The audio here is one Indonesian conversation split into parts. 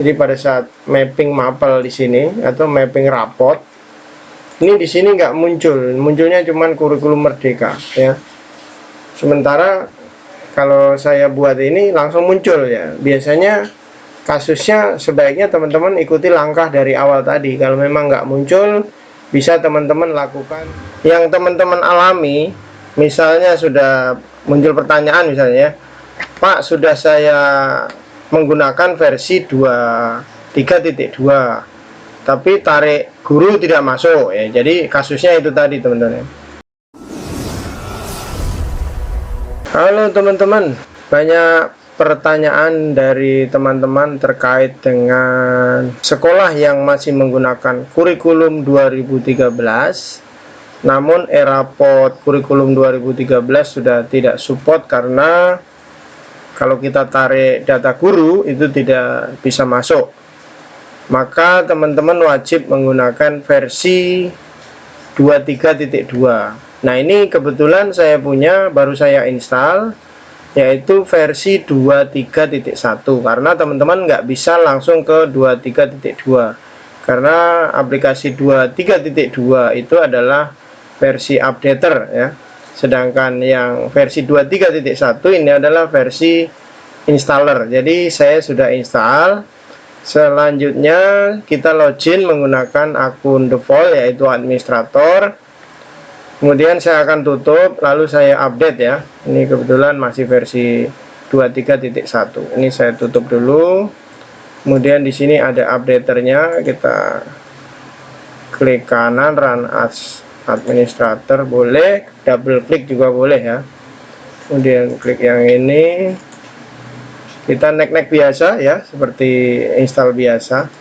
Jadi pada saat mapping mapel di sini atau mapping rapot, ini di sini nggak muncul, munculnya cuma kurikulum merdeka ya. Sementara kalau saya buat ini langsung muncul ya. Biasanya kasusnya sebaiknya teman-teman ikuti langkah dari awal tadi. Kalau memang nggak muncul, bisa teman-teman lakukan yang teman-teman alami. Misalnya sudah muncul pertanyaan misalnya, Pak, sudah saya menggunakan versi 23.2, tapi tarik guru tidak masuk ya. Jadi kasusnya itu tadi teman-teman. Halo teman-teman, banyak pertanyaan dari teman-teman terkait dengan sekolah yang masih menggunakan kurikulum 2013, namun e-raport kurikulum 2013 sudah tidak support karena kalau kita tarik data guru itu tidak bisa masuk. Maka teman-teman wajib menggunakan versi 23.2. Nah ini kebetulan saya punya, baru saya install, yaitu versi 23.1, karena teman-teman nggak bisa langsung ke 23.2 karena aplikasi 23.2 itu adalah versi updater ya, sedangkan yang versi 23.1 ini adalah versi installer. Jadi saya sudah install. Selanjutnya kita login menggunakan akun default yaitu administrator. Kemudian saya akan tutup, lalu saya update ya. Ini kebetulan masih versi 23.1. Ini saya tutup dulu. Kemudian di sini ada updaternya, kita klik kanan run as administrator boleh, double klik juga boleh ya. Kemudian klik yang ini. Kita nek biasa ya, seperti install biasa.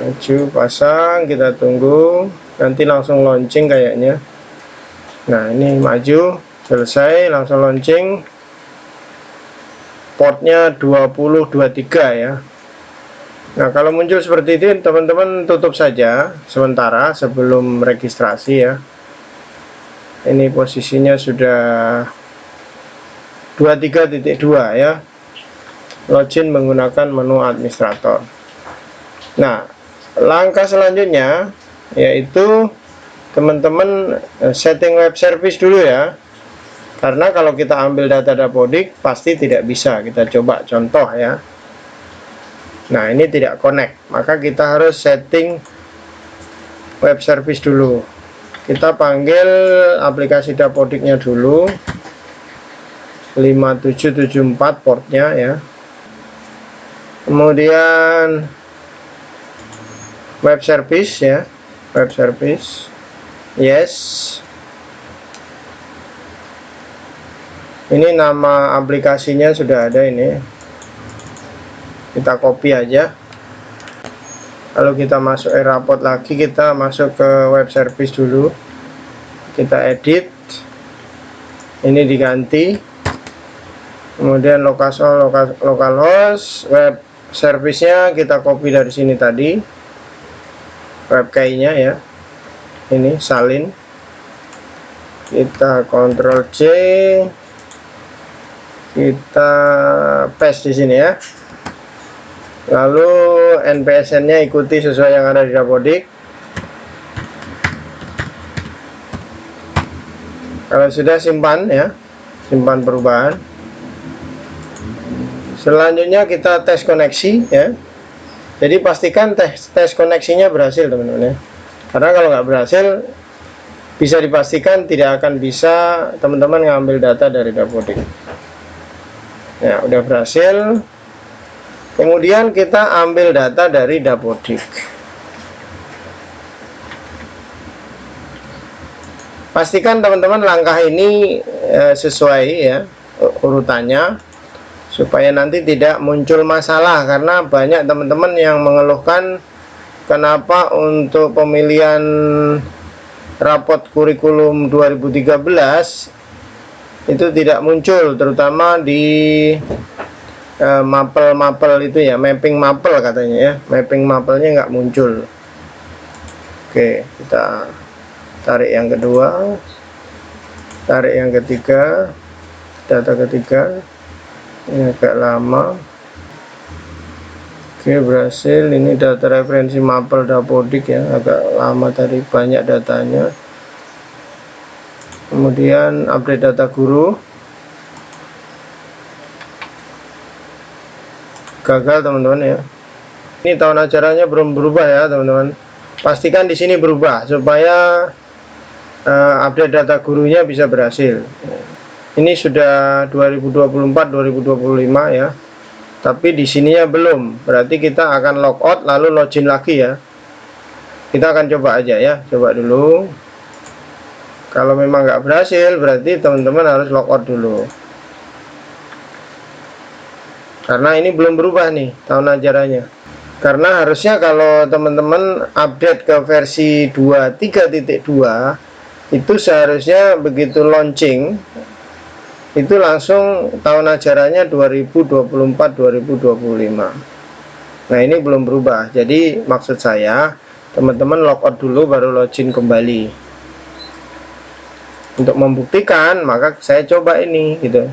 Maju, pasang, kita tunggu, nanti langsung launching kayaknya. Nah ini maju, selesai, langsung launching. Portnya 2023 ya. Nah kalau muncul seperti itu teman-teman tutup saja sementara sebelum registrasi ya. Ini posisinya sudah 23.2 ya. Login menggunakan menu administrator. Nah langkah selanjutnya yaitu teman-teman setting web service dulu ya, karena kalau kita ambil data Dapodik pasti tidak bisa. Kita coba contoh ya. Nah ini tidak connect, maka kita harus setting web service dulu. Kita panggil aplikasi Dapodiknya dulu, 5774 portnya ya. Kemudian web service ya, web service, yes. Ini nama aplikasinya sudah ada ini, kita copy aja. Lalu kita masuk e-raport lagi, kita masuk ke web service dulu, kita edit, ini diganti. Kemudian localhost, web service-nya kita copy dari sini tadi, web key-nya ya, ini salin, kita Ctrl C, kita paste di sini ya. Lalu NPSN-nya ikuti sesuai yang ada di Dapodik. Kalau sudah simpan ya, simpan perubahan. Selanjutnya kita tes koneksi ya. Jadi pastikan tes koneksinya berhasil teman-teman ya. Karena kalau nggak berhasil, bisa dipastikan tidak akan bisa teman-teman ngambil data dari Dapodik. Ya, udah berhasil. Kemudian kita ambil data dari Dapodik. Pastikan teman-teman langkah ini sesuai ya urutannya, supaya nanti tidak muncul masalah. Karena banyak teman-teman yang mengeluhkan kenapa untuk pemilihan rapot kurikulum 2013 itu tidak muncul, terutama di mapel itu ya, mapping mapel katanya ya, mapping mapelnya nggak muncul. Oke, kita tarik yang kedua, tarik yang ketiga, data ketiga. Ini agak lama. Oke, berhasil. Ini data referensi mapel Dapodik ya, agak lama tadi, banyak datanya. Kemudian update data guru. Gagal teman-teman ya. Ini tahun ajarannya belum berubah ya teman-teman. Pastikan di sini berubah supaya update data gurunya bisa berhasil. Ini sudah 2024-2025 ya. Tapi di sininya belum. Berarti kita akan logout lalu login lagi ya. Kita akan coba aja ya. Coba dulu. Kalau memang nggak berhasil, berarti teman-teman harus logout dulu. Karena ini belum berubah nih tahun ajarannya. Karena harusnya kalau teman-teman update ke versi 23.2 itu seharusnya begitu launching itu langsung tahun ajarannya 2024-2025. Nah ini belum berubah. Jadi maksud saya teman-teman logout dulu baru login kembali. Untuk membuktikan maka saya coba ini gitu.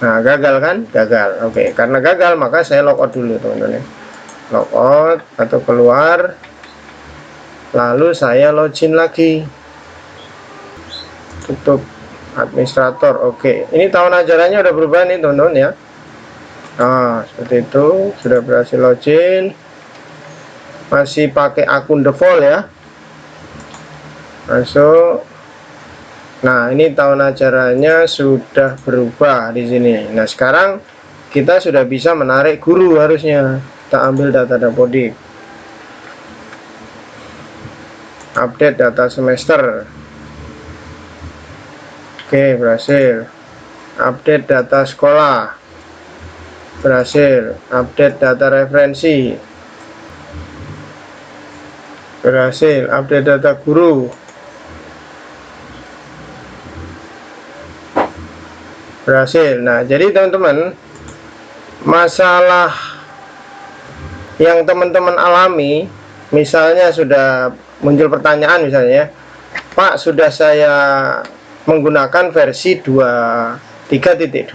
Nah gagal kan? Gagal. Oke, karena gagal maka saya logout dulu teman-teman. Logout atau keluar. Lalu saya login lagi. Tutup administrator. Oke, ini tahun ajarannya udah berubah nih teman-teman ya. Nah seperti itu, sudah berhasil login. Masih pakai akun default ya. Masuk. Nah ini tahun ajarannya sudah berubah di sini. Nah sekarang kita sudah bisa menarik guru harusnya. Kita ambil data Dapodik. Update data semester. Oke, berhasil. Update data sekolah. Berhasil. Update data referensi. Berhasil. Update data guru. Berhasil. Nah, jadi teman-teman, masalah yang teman-teman alami, misalnya sudah muncul pertanyaan misalnya, Pak, sudah saya menggunakan versi 23.2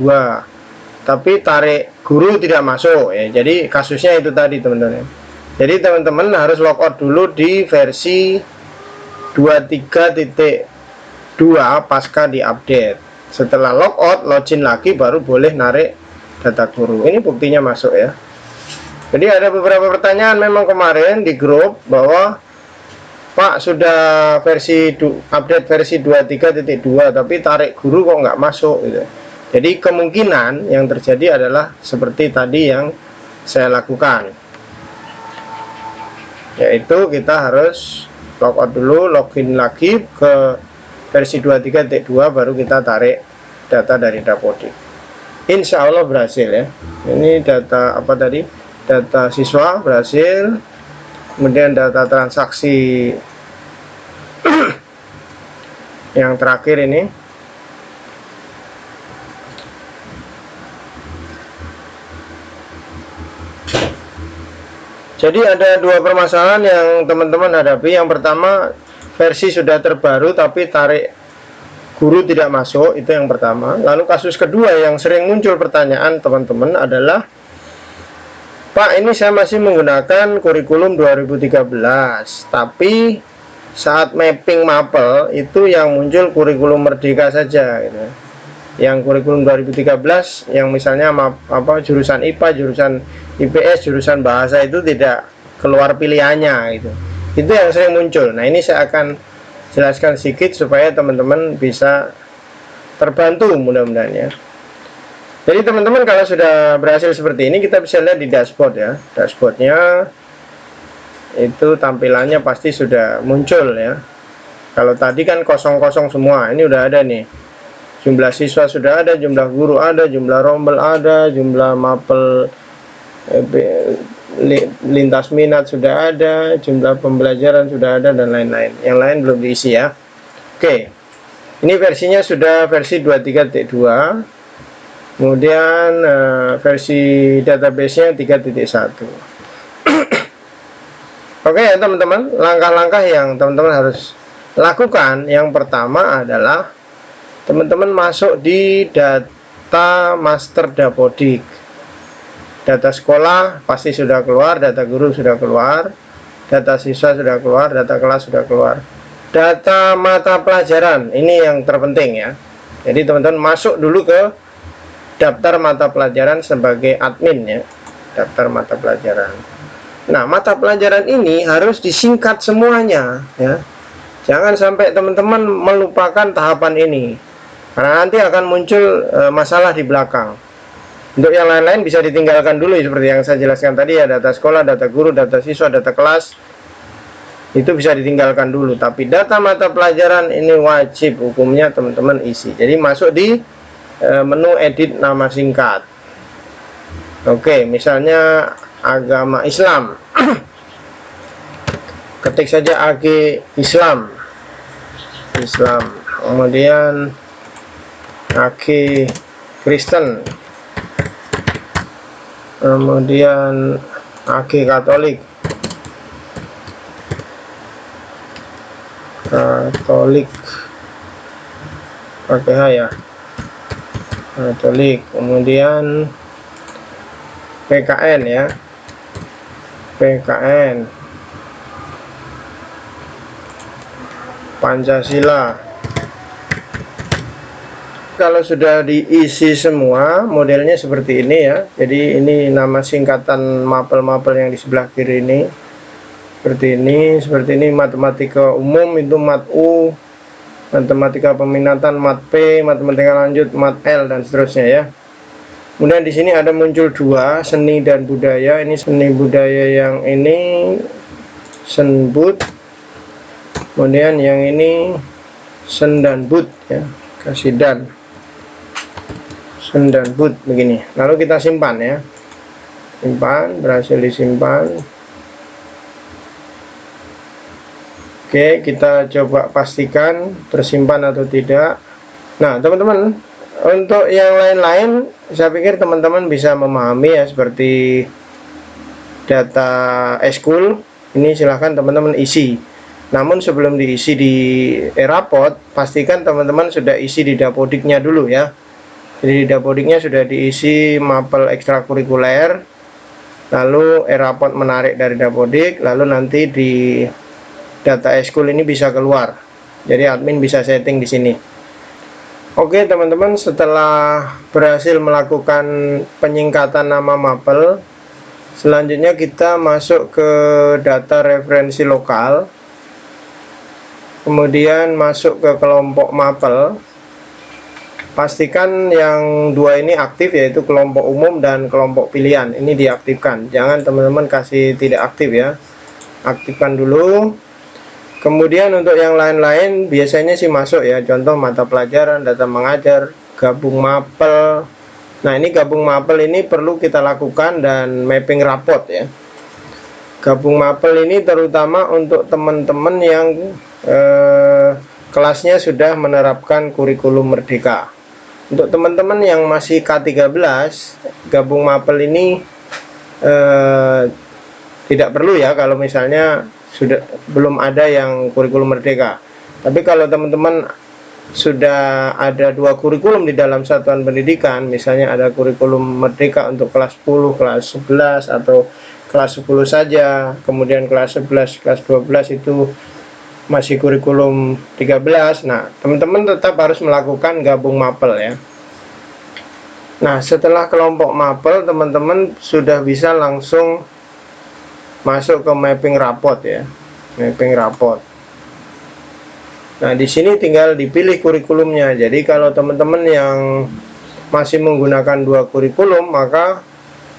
tapi tarik guru tidak masuk ya. Jadi kasusnya itu tadi teman-teman. Jadi teman-teman harus logout dulu di versi 23.2 pasca diupdate. Setelah logout, login lagi baru boleh narik data guru. Ini buktinya masuk ya. Jadi ada beberapa pertanyaan memang kemarin di grup bahwa Pak sudah update versi 23.2 tapi tarik guru kok nggak masuk gitu. Jadi kemungkinan yang terjadi adalah seperti tadi yang saya lakukan, yaitu kita harus logout dulu, login lagi ke versi 23.2 baru kita tarik data dari Dapodik. Insya Allah berhasil ya. Ini data apa tadi? Data siswa berhasil. Kemudian data transaksi yang terakhir ini. Jadi ada dua permasalahan yang teman-teman hadapi. Yang pertama, versi sudah terbaru tapi tarik guru tidak masuk, itu yang pertama. Lalu kasus kedua yang sering muncul pertanyaan teman-teman adalah, Pak, ini saya masih menggunakan kurikulum 2013, tapi saat mapping mapel itu yang muncul kurikulum Merdeka saja gitu. Yang kurikulum 2013 yang misalnya jurusan IPA, jurusan IPS, jurusan bahasa itu tidak keluar pilihannya gitu. Itu yang sering muncul. Nah, ini saya akan jelaskan sedikit supaya teman-teman bisa terbantu mudah-mudahan ya. Jadi teman-teman kalau sudah berhasil seperti ini, kita bisa lihat di dashboard ya. Dashboardnya itu tampilannya pasti sudah muncul ya. Kalau tadi kan kosong-kosong semua, ini udah ada nih. Jumlah siswa sudah ada, jumlah guru ada, jumlah rombel ada, jumlah mapel lintas minat sudah ada, jumlah pembelajaran sudah ada, dan lain-lain. Yang lain belum diisi ya. Oke, ini versinya sudah versi 23.2. Kemudian versi database-nya 3.1. Oke ya teman-teman, langkah-langkah yang teman-teman harus lakukan. Yang pertama adalah teman-teman masuk di data master Dapodik. Data sekolah pasti sudah keluar, data guru sudah keluar, data siswa sudah keluar, data kelas sudah keluar. Data mata pelajaran, ini yang terpenting ya. Jadi teman-teman masuk dulu ke daftar mata pelajaran sebagai admin ya. Daftar mata pelajaran. Nah, mata pelajaran ini harus disingkat semuanya ya. Jangan sampai teman-teman melupakan tahapan ini, karena nanti akan muncul masalah di belakang. Untuk yang lain-lain bisa ditinggalkan dulu seperti yang saya jelaskan tadi ya, data sekolah, data guru, data siswa, data kelas itu bisa ditinggalkan dulu. Tapi data mata pelajaran ini wajib hukumnya teman-teman isi. Jadi masuk di menu edit nama singkat. Oke, misalnya agama Islam. Ketik saja AG Islam. Kemudian AG Kristen. Kemudian AG Katolik, pakai H ya, Katolik. Kemudian PKN ya, PKN, Pancasila. Kalau sudah diisi semua, modelnya seperti ini ya. Jadi ini nama singkatan mapel-mapel yang di sebelah kiri ini. Seperti ini, matematika umum itu mat U, matematika peminatan mat P, matematika lanjut mat L, dan seterusnya ya. Kemudian di sini ada muncul dua, seni dan budaya. Ini seni budaya, yang ini senbud. Kemudian yang ini sendanbud ya, kasidan. Sendanbud begini. Lalu kita simpan ya. Simpan, berhasil disimpan. Oke, kita coba pastikan tersimpan atau tidak. Nah, teman-teman, untuk yang lain-lain saya pikir teman-teman bisa memahami ya, seperti data eskul. Ini silahkan teman-teman isi. Namun sebelum diisi di Erapot, pastikan teman-teman sudah isi di Dapodiknya dulu ya. Jadi di Dapodiknya sudah diisi mapel ekstrakurikuler, lalu Erapot menarik dari Dapodik, lalu nanti di data eskul ini bisa keluar. Jadi admin bisa setting di sini. Oke teman-teman, setelah berhasil melakukan penyingkatan nama mapel, selanjutnya kita masuk ke data referensi lokal, kemudian masuk ke kelompok mapel. Pastikan yang dua ini aktif, yaitu kelompok umum dan kelompok pilihan. Ini diaktifkan, jangan teman-teman kasih tidak aktif ya, aktifkan dulu. Kemudian untuk yang lain-lain biasanya sih masuk ya, contoh mata pelajaran, data mengajar, gabung mapel. Nah ini gabung mapel ini perlu kita lakukan, dan mapping rapot ya. Gabung mapel ini terutama untuk teman-teman yang kelasnya sudah menerapkan kurikulum merdeka. Untuk teman-teman yang masih K13, gabung mapel ini tidak perlu ya kalau misalnya sudah belum ada yang kurikulum merdeka. Tapi kalau teman-teman sudah ada dua kurikulum di dalam satuan pendidikan, misalnya ada kurikulum merdeka untuk kelas 10, kelas 11, atau kelas 10 saja, kemudian kelas 11, kelas 12 itu masih kurikulum 13. Nah, teman-teman tetap harus melakukan gabung mapel ya. Nah, setelah kelompok mapel, teman-teman sudah bisa langsung masuk ke mapping rapot ya. Mapping rapot. Nah, di sini tinggal dipilih kurikulumnya. Jadi kalau teman-teman yang masih menggunakan dua kurikulum, maka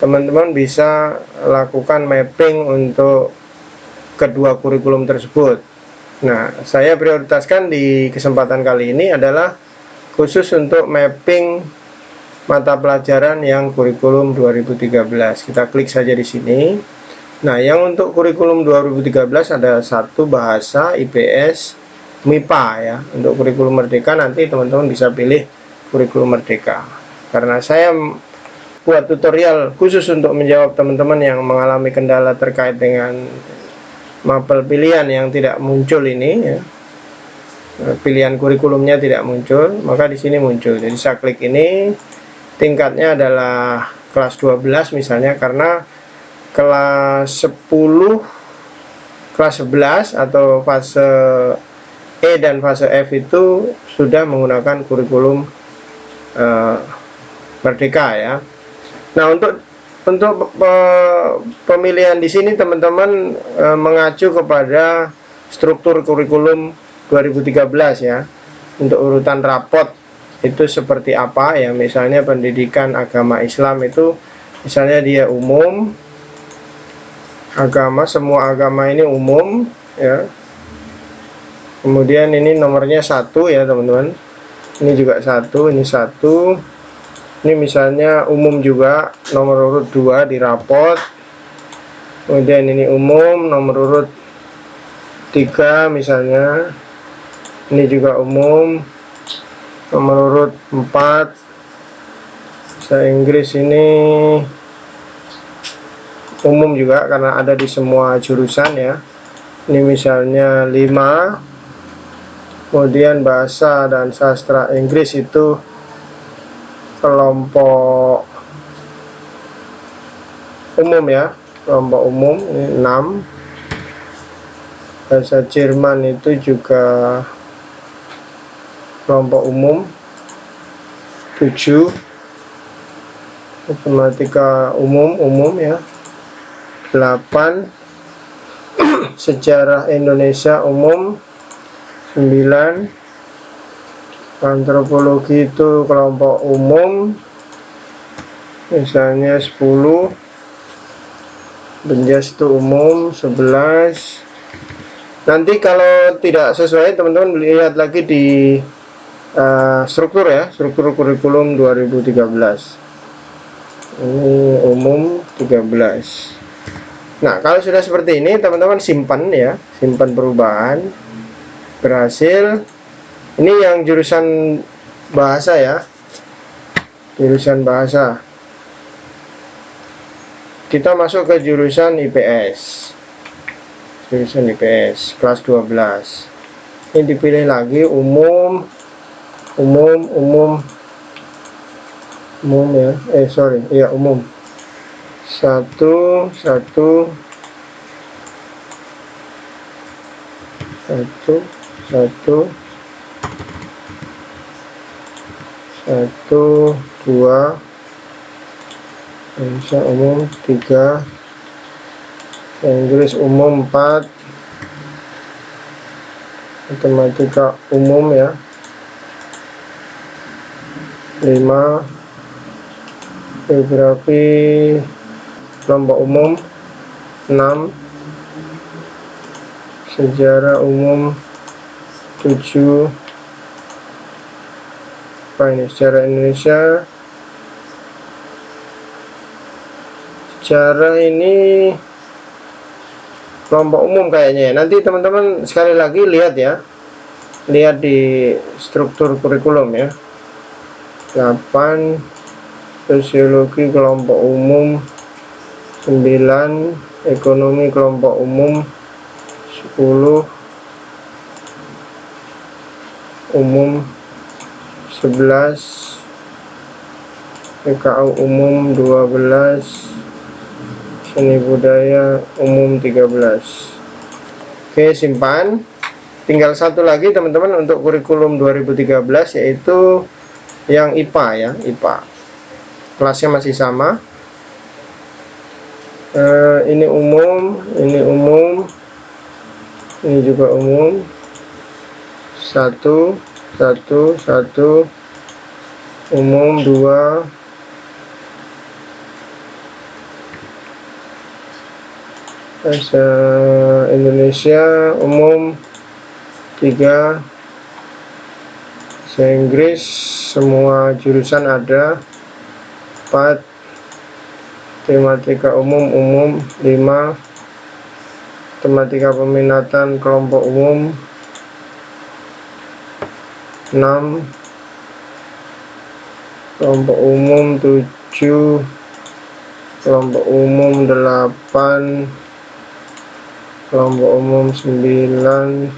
teman-teman bisa lakukan mapping untuk kedua kurikulum tersebut. Nah, saya prioritaskan di kesempatan kali ini adalah khusus untuk mapping mata pelajaran yang kurikulum 2013. Kita klik saja di sini. Nah, yang untuk kurikulum 2013 ada satu bahasa IPS MIPA ya. Untuk kurikulum merdeka nanti teman-teman bisa pilih kurikulum merdeka. Karena saya buat tutorial khusus untuk menjawab teman-teman yang mengalami kendala terkait dengan mapel pilihan yang tidak muncul ini ya. Pilihan kurikulumnya tidak muncul, maka di sini muncul. Jadi saya klik ini, tingkatnya adalah kelas 12 misalnya, karena kelas 10, kelas 11 atau fase E dan fase F itu sudah menggunakan kurikulum Merdeka ya. Nah, untuk pemilihan di sini teman-teman mengacu kepada struktur kurikulum 2013 ya. Untuk urutan rapot itu seperti apa ya, misalnya pendidikan agama Islam itu misalnya dia umum, agama, semua agama ini umum ya. Kemudian ini nomornya 1 ya teman-teman, ini juga 1, ini 1, ini misalnya umum juga, nomor urut 2 di rapot. Kemudian ini umum, nomor urut 3 misalnya, ini juga umum, nomor urut 4. Bahasa Inggris ini umum juga karena ada di semua jurusan ya. Ini misalnya 5. Kemudian bahasa dan sastra Inggris itu kelompok umum ya, kelompok umum, ini 6. Bahasa Jerman itu juga kelompok umum 7. Matematika umum ya 8. Sejarah Indonesia umum 9. Antropologi itu kelompok umum misalnya 10. Benjas itu umum 11. Nanti kalau tidak sesuai teman-teman lihat lagi di struktur ya, struktur kurikulum 2013. Ini umum 13. Nah, kalau sudah seperti ini teman-teman simpan ya, simpan perubahan. Berhasil. Ini yang jurusan bahasa ya, jurusan bahasa. Kita masuk ke jurusan IPS, jurusan IPS kelas 12. Ini dipilih lagi umum ya, umum 1 2. Bahasa umum 3. Inggris umum 4. Matematika umum ya 5. Geografi kelompok umum 6. Sejarah umum 7. Apa ini, sejarah Indonesia. Sejarah ini kelompok umum kayaknya. Nanti teman-teman sekali lagi lihat ya, lihat di struktur kurikulum ya. 8. Sosiologi kelompok umum 9. Ekonomi kelompok umum 10. Umum 11. PKU umum 12. Seni budaya umum 13. Oke, simpan. Tinggal satu lagi teman-teman untuk kurikulum 2013, yaitu yang IPA ya, IPA. Kelasnya masih sama. Ini umum, ini juga umum. 1 umum 2. Bahasa Indonesia umum 3. Bahasa Inggris semua jurusan ada 4. Tematika umum 5. Tematika peminatan kelompok umum 6. Kelompok umum 7. Kelompok umum 8. Kelompok umum 9.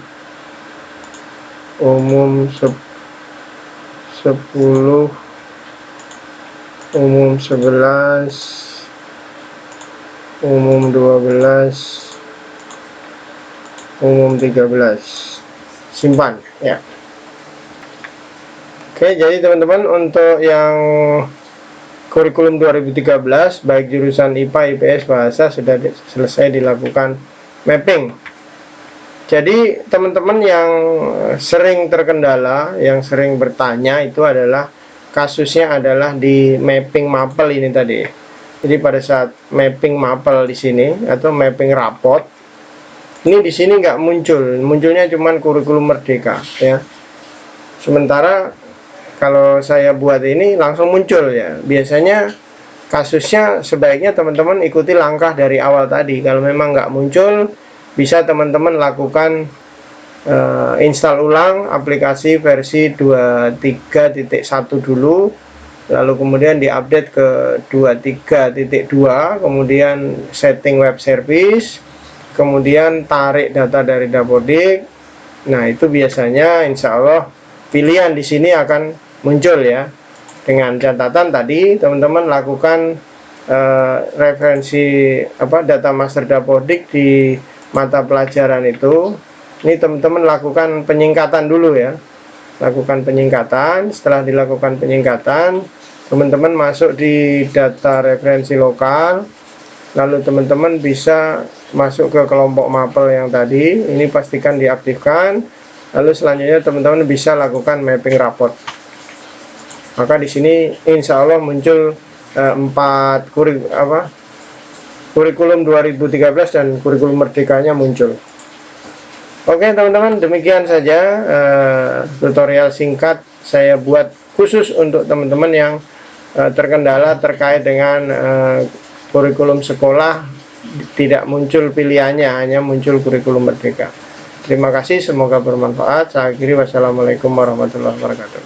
Umum 10. umum 11, umum 12, umum 13. Simpan ya. Oke, jadi teman-teman untuk yang kurikulum 2013 baik jurusan IPA, IPS, bahasa sudah selesai dilakukan mapping. Jadi teman-teman yang sering terkendala, yang sering bertanya itu adalah kasusnya adalah di mapping mapel ini tadi. Jadi pada saat mapping mapel di sini atau mapping rapot, ini di sini nggak muncul, munculnya cuma kurikulum merdeka ya. Sementara kalau saya buat ini langsung muncul ya. Biasanya kasusnya sebaiknya teman-teman ikuti langkah dari awal tadi. Kalau memang nggak muncul, bisa teman-teman lakukan install ulang aplikasi versi 23.1 dulu, lalu kemudian diupdate ke 23.2, kemudian setting web service, kemudian tarik data dari Dapodik. Nah, itu biasanya insya Allah pilihan di sini akan muncul ya. Dengan catatan tadi teman-teman lakukan referensi data master Dapodik di mata pelajaran itu. Ini teman-teman lakukan penyingkatan dulu ya. Lakukan penyingkatan. Setelah dilakukan penyingkatan, teman-teman masuk di data referensi lokal. Lalu teman-teman bisa masuk ke kelompok mapel yang tadi. Ini pastikan diaktifkan. Lalu selanjutnya teman-teman bisa lakukan mapping raport. Maka di sini insya Allah muncul 4 kurikulum 2013 dan kurikulum merdekanya muncul. Oke teman-teman, demikian saja tutorial singkat saya buat khusus untuk teman-teman yang terkendala terkait dengan kurikulum sekolah tidak muncul pilihannya, hanya muncul kurikulum merdeka. Terima kasih, semoga bermanfaat. Saya akhiri, wassalamualaikum warahmatullahi wabarakatuh.